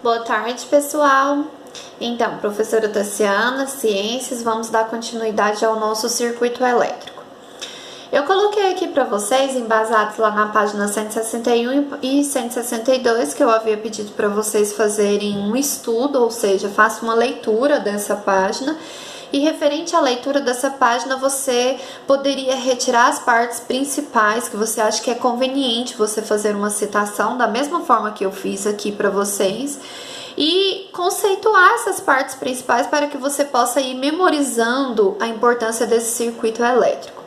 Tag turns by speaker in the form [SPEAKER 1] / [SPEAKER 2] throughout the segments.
[SPEAKER 1] Boa tarde, pessoal! Então, professora Tassiana, Ciências, vamos dar continuidade ao nosso circuito elétrico. Eu coloquei aqui para vocês, embasados lá na página 161 e 162, que eu havia pedido para vocês fazerem um estudo, ou seja, faça uma leitura dessa página. E referente à leitura dessa página, você poderia retirar as partes principais que você acha que é conveniente você fazer uma citação, da mesma forma que eu fiz aqui para vocês, e conceituar essas partes principais para que você possa ir memorizando a importância desse circuito elétrico.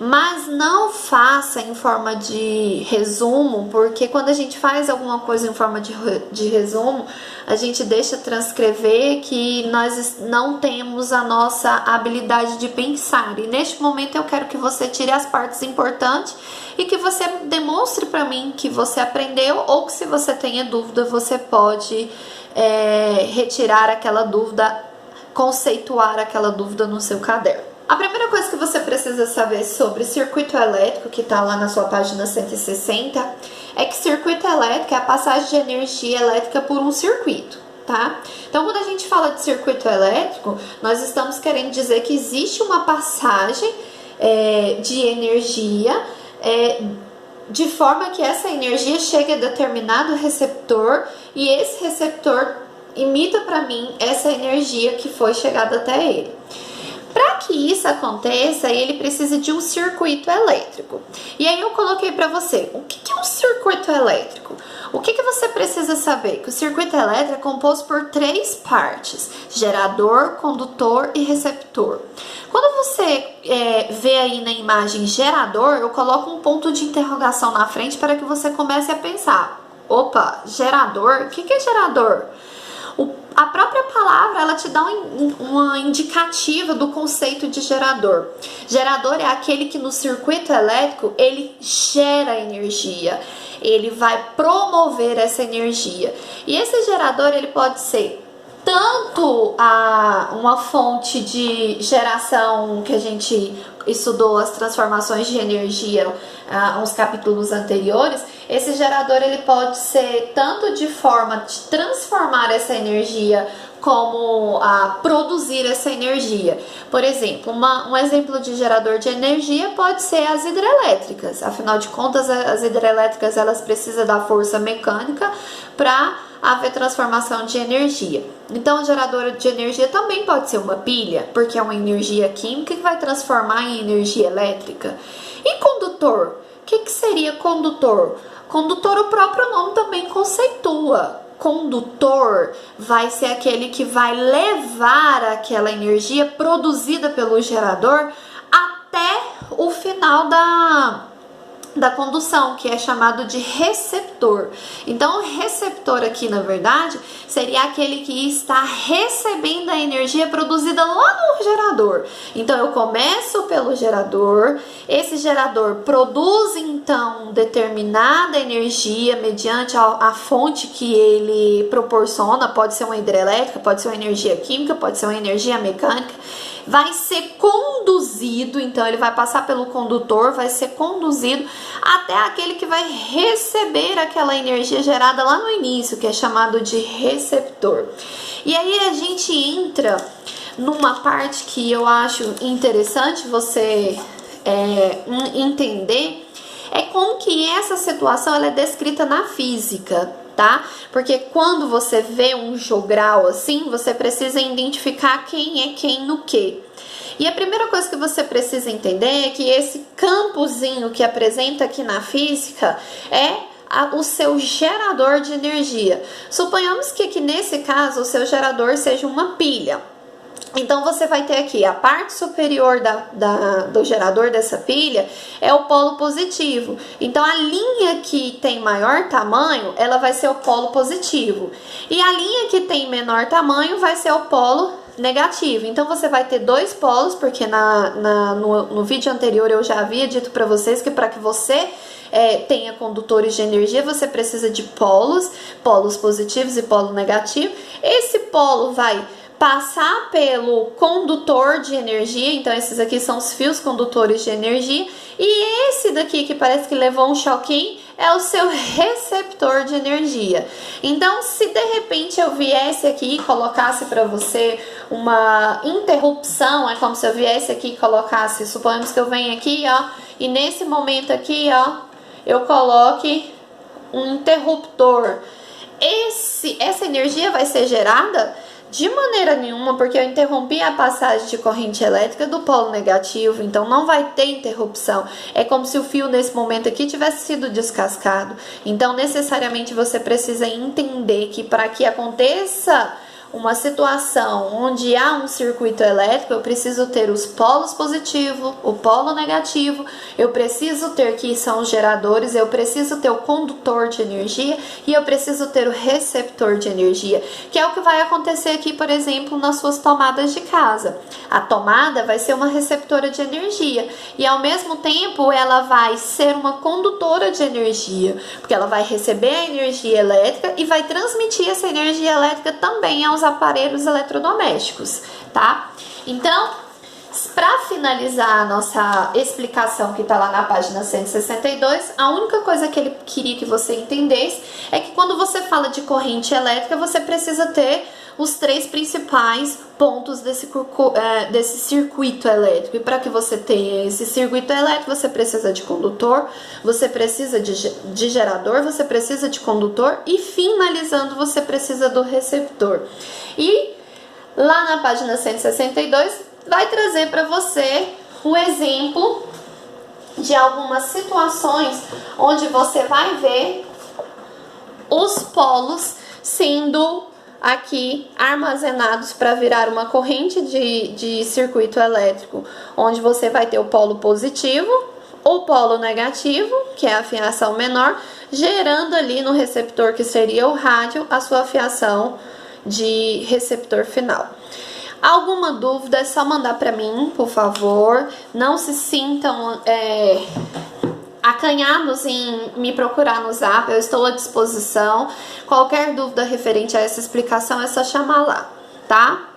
[SPEAKER 1] Mas não faça em forma de resumo, porque quando a gente faz alguma coisa em forma de resumo, a gente deixa transcrever que nós não temos a nossa habilidade de pensar. E neste momento eu quero que você tire as partes importantes e que você demonstre para mim que você aprendeu, ou que se você tenha dúvida, você pode retirar aquela dúvida, conceituar aquela dúvida no seu caderno. A primeira coisa que você precisa saber sobre circuito elétrico, que está lá na sua página 160, é que circuito elétrico é a passagem de energia elétrica por um circuito, tá? Então, quando a gente fala de circuito elétrico, nós estamos querendo dizer que existe uma passagem de energia de forma que essa energia chegue a determinado receptor e esse receptor emita para mim essa energia que foi chegada até ele. Para que isso aconteça, ele precisa de um circuito elétrico. E aí eu coloquei para você, o que é um circuito elétrico? O que você precisa saber? Que o circuito elétrico é composto por três partes: gerador, condutor e receptor. Quando você vê aí na imagem gerador, eu coloco um ponto de interrogação na frente para que você comece a pensar: opa, gerador? O que é gerador? A própria palavra, ela te dá uma indicativa do conceito de gerador. Gerador é aquele que no circuito elétrico, ele gera energia, ele vai promover essa energia. E esse gerador, ele pode ser tanto uma fonte de geração, que a gente estudou as transformações de energia uns capítulos anteriores. Esse gerador, ele pode ser tanto de forma de transformar essa energia como a produzir essa energia. Por exemplo, um exemplo de gerador de energia pode ser as hidrelétricas. Afinal de contas, as hidrelétricas, elas precisam da força mecânica para haver transformação de energia. Então, o gerador de energia também pode ser uma pilha, porque é uma energia química que vai transformar em energia elétrica. E condutor? O que seria condutor? Condutor, o próprio nome também conceitua. Condutor vai ser aquele que vai levar aquela energia produzida pelo gerador até o final da condução, que é chamado de receptor. Então, o receptor aqui, na verdade, seria aquele que está recebendo a energia produzida lá no gerador. Então, eu começo pelo gerador, esse gerador produz, então, determinada energia mediante a fonte que ele proporciona, pode ser uma hidrelétrica, pode ser uma energia química, pode ser uma energia mecânica, vai ser conduzido, então ele vai passar pelo condutor, vai ser conduzido até aquele que vai receber aquela energia gerada lá no início, que é chamado de receptor. E aí a gente entra numa parte que eu acho interessante você entender, é como que essa situação ela é descrita na física, tá? Porque quando você vê um jogral assim, você precisa identificar quem é quem no quê. E a primeira coisa que você precisa entender é que esse campozinho que apresenta aqui na física é o seu gerador de energia. Suponhamos que aqui nesse caso o seu gerador seja uma pilha. Então, você vai ter aqui a parte superior do gerador dessa pilha é o polo positivo. Então, a linha que tem maior tamanho, ela vai ser o polo positivo. E a linha que tem menor tamanho vai ser o polo negativo. Então, você vai ter dois polos, porque no vídeo anterior eu já havia dito para vocês que para que você tenha condutores de energia, você precisa de polos positivos e polo negativo. Esse polo vai passar pelo condutor de energia, então esses aqui são os fios condutores de energia, e esse daqui que parece que levou um choquinho é o seu receptor de energia. Então, se de repente eu viesse aqui e colocasse para você uma interrupção, é como se eu viesse aqui e colocasse, suponhamos que eu venha aqui, ó, e nesse momento aqui, ó, eu coloque um interruptor. Essa energia vai ser gerada? De maneira nenhuma, porque eu interrompi a passagem de corrente elétrica do polo negativo, então não vai ter interrupção. É como se o fio nesse momento aqui tivesse sido descascado. Então, necessariamente você precisa entender que para que aconteça uma situação onde há um circuito elétrico, eu preciso ter os polos positivos, o polo negativo, eu preciso ter que são os geradores, eu preciso ter o condutor de energia e eu preciso ter o receptor de energia, que é o que vai acontecer aqui, por exemplo, nas suas tomadas de casa. A tomada vai ser uma receptora de energia e ao mesmo tempo ela vai ser uma condutora de energia, porque ela vai receber a energia elétrica e vai transmitir essa energia elétrica também aos aparelhos eletrodomésticos, tá? Então, para finalizar a nossa explicação que está lá na página 162, a única coisa que ele queria que você entendesse é que quando você fala de corrente elétrica, você precisa ter os três principais pontos desse circuito elétrico. E para que você tenha esse circuito elétrico, você precisa de condutor, você precisa de gerador, você precisa de condutor e, finalizando, você precisa do receptor. E lá na página 162 vai trazer para você o exemplo de algumas situações onde você vai ver os polos sendo aqui armazenados para virar uma corrente de circuito elétrico, onde você vai ter o polo positivo, o polo negativo, que é a fiação menor, gerando ali no receptor, que seria o rádio, a sua fiação de receptor final. Alguma dúvida é só mandar para mim, por favor. Não se sintam acanhados em me procurar no Zap, eu estou à disposição. Qualquer dúvida referente a essa explicação é só chamar lá, tá?